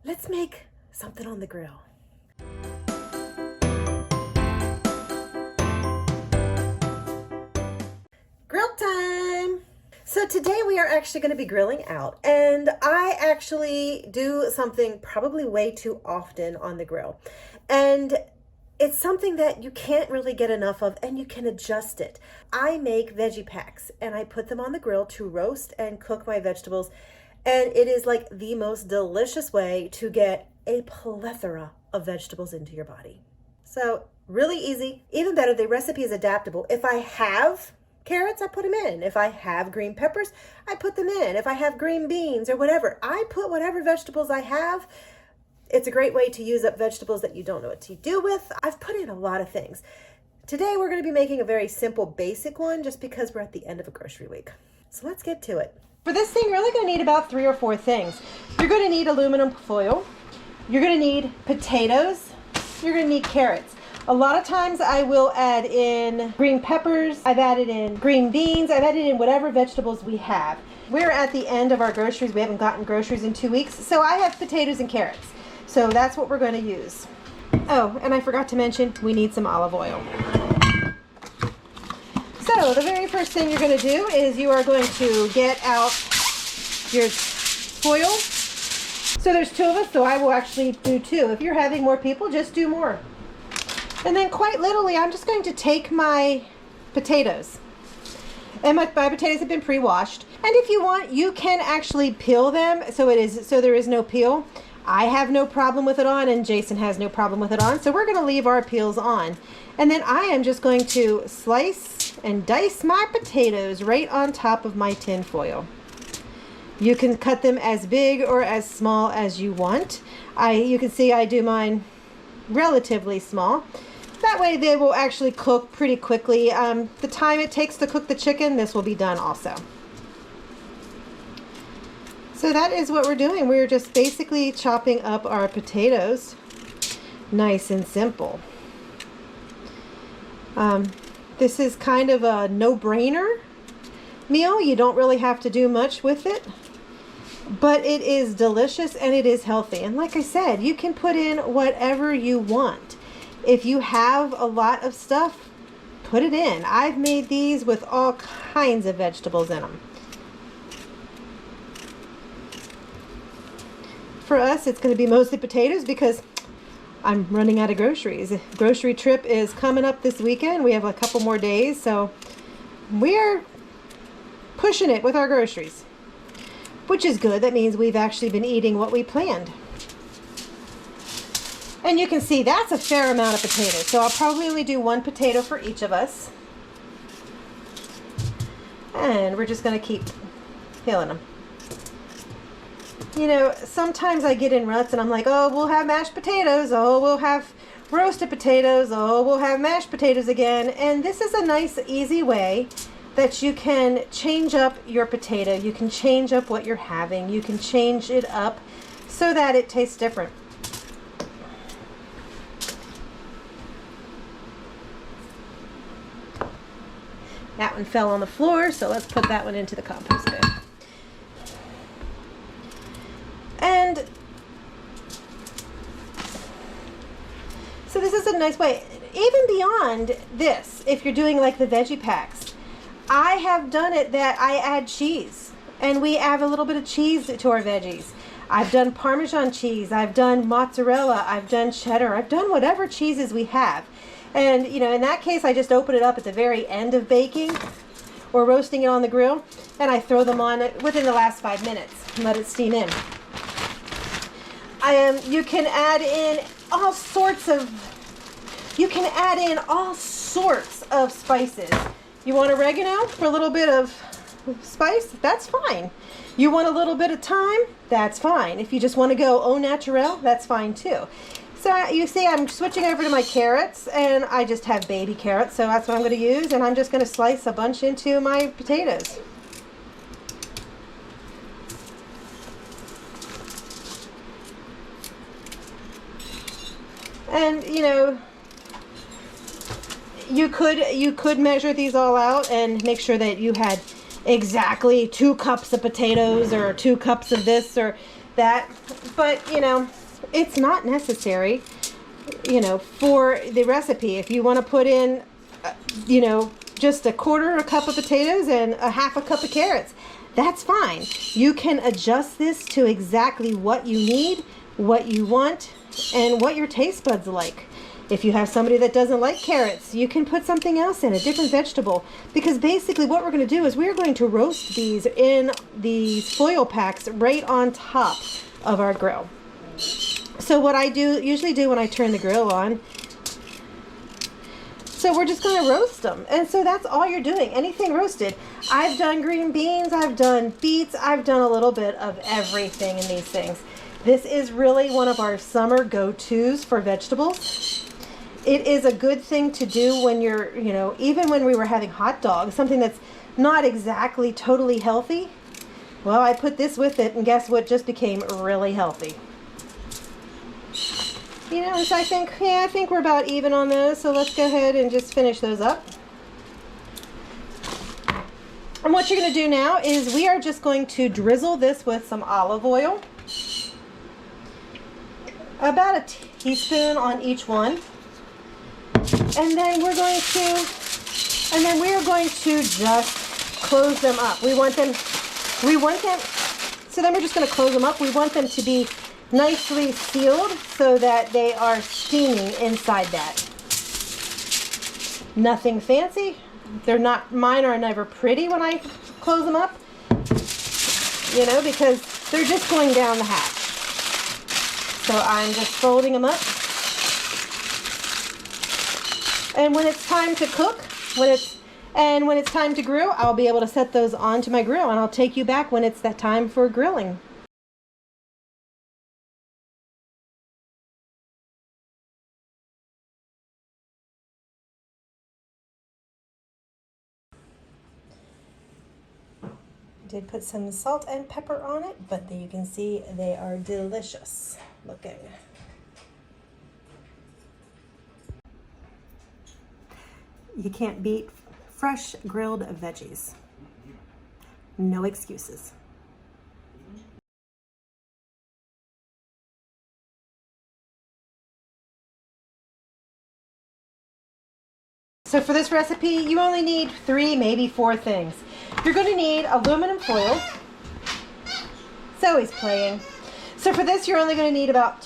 let's make something on the grill. Grill time! So today we are actually going to be grilling out, and I actually do something probably way too often on the grill. And it's something that you can't really get enough of, and you can adjust it. I make veggie packs and I put them on the grill to roast and cook my vegetables. And it is like the most delicious way to get a plethora of vegetables into your body. So really easy, even better, the recipe is adaptable. If I have carrots, I put them in. If I have green peppers, I put them in. If I have green beans or whatever, I put whatever vegetables I have. It's a great way to use up vegetables that you don't know what to do with. I've put in a lot of things. Today we're going to be making a very simple, basic one just because we're at the end of a grocery week. So let's get to it. For this thing, you're really going to need about 3 or 4 things. You're going to need aluminum foil. You're going to need potatoes. You're going to need carrots. A lot of times I will add in green peppers. I've added in green beans. I've added in whatever vegetables we have. We're at the end of our groceries. We haven't gotten groceries in 2 weeks. So I have potatoes and carrots. So that's what we're going to use. Oh, and I forgot to mention, we need some olive oil. So the very first thing you're going to do is you are going to get out your foil. So there's 2 of us, so I will actually do 2. If you're having more people, just do more. And then quite literally, I'm just going to take my potatoes. And my potatoes have been pre-washed. And if you want, you can actually peel them so there is no peel. I have no problem with it on, and Jason has no problem with it on. So we're going to leave our peels on. And then I am just going to slice and dice my potatoes right on top of my tin foil. You can cut them as big or as small as you want. You can see I do mine relatively small. That way they will actually cook pretty quickly. The time it takes to cook the chicken, this will be done also. So that is what we're doing. We're just basically chopping up our potatoes. Nice and simple. This is kind of a no-brainer meal. You don't really have to do much with it. But it is delicious and it is healthy. And like I said, you can put in whatever you want. If you have a lot of stuff, put it in. I've made these with all kinds of vegetables in them. For us, it's going to be mostly potatoes because I'm running out of groceries. Grocery trip is coming up this weekend. We have a couple more days, so we're pushing it with our groceries, which is good. That means we've actually been eating what we planned. And you can see that's a fair amount of potatoes, so I'll probably only do 1 potato for each of us. And we're just going to keep peeling them. You know, sometimes I get in ruts and I'm like, oh, we'll have mashed potatoes. Oh, we'll have roasted potatoes. Oh, we'll have mashed potatoes again. And this is a nice, easy way that you can change up your potato. You can change up what you're having. You can change it up so that it tastes different. That one fell on the floor, so let's put that one into the compost bin. And so this is a nice way. Even beyond this, if you're doing like the veggie packs, I have done it that I add cheese. And we add a little bit of cheese to our veggies. I've done Parmesan cheese. I've done mozzarella. I've done cheddar. I've done whatever cheeses we have. And, you know, in that case, I just open it up at the very end of baking or roasting it on the grill. And I throw them on within the last 5 minutes and let it steam in. You can add in all sorts of spices. You want oregano for a little bit of spice? That's fine. You want a little bit of thyme? That's fine. If you just want to go au naturel, that's fine too. So you see I'm switching over to my carrots, and I just have baby carrots, so that's what I'm going to use, and I'm just going to slice a bunch into my potatoes. And you know, you could measure these all out and make sure that you had exactly 2 cups of potatoes or 2 cups of this or that. But, you know, it's not necessary, you know, for the recipe. If you want to put in, you know, just a quarter a cup of potatoes and a half a cup of carrots, that's fine. You can adjust this to exactly what you need, what you want, and what your taste buds like. If you have somebody that doesn't like carrots, you can put something else in, a different vegetable. Because basically what we're going to do is we're going to roast these in these foil packs right on top of our grill. So what I usually do when I turn the grill on, so we're just going to roast them. And so that's all you're doing, anything roasted. I've done green beans, I've done beets, I've done a little bit of everything in these things. This is really one of our summer go-tos for vegetables. It is a good thing to do when you're, you know, even when we were having hot dogs, something that's not exactly totally healthy. Well, I put this with it, and guess what just became really healthy. You know, so I think we're about even on those, so let's go ahead and just finish those up. And what you're going to do now is we are just going to drizzle this with some olive oil. About a teaspoon on each one. And then we are going to just close them up. So then we're just going to close them up. We want them to be nicely sealed so that they are steaming inside that. Nothing fancy. Mine are never pretty when I close them up, you know, because they're just going down the hatch. So I'm just folding them up. And when it's time to cook, when it's time to grill, I'll be able to set those onto my grill, and I'll take you back when it's that time for grilling. Did put some salt and pepper on it, but you can see they are delicious looking. You can't beat fresh grilled veggies. No excuses. So for this recipe, you only need 3, maybe 4 things. You're going to need aluminum foil. Zoe's playing. So for this, you're only going to need about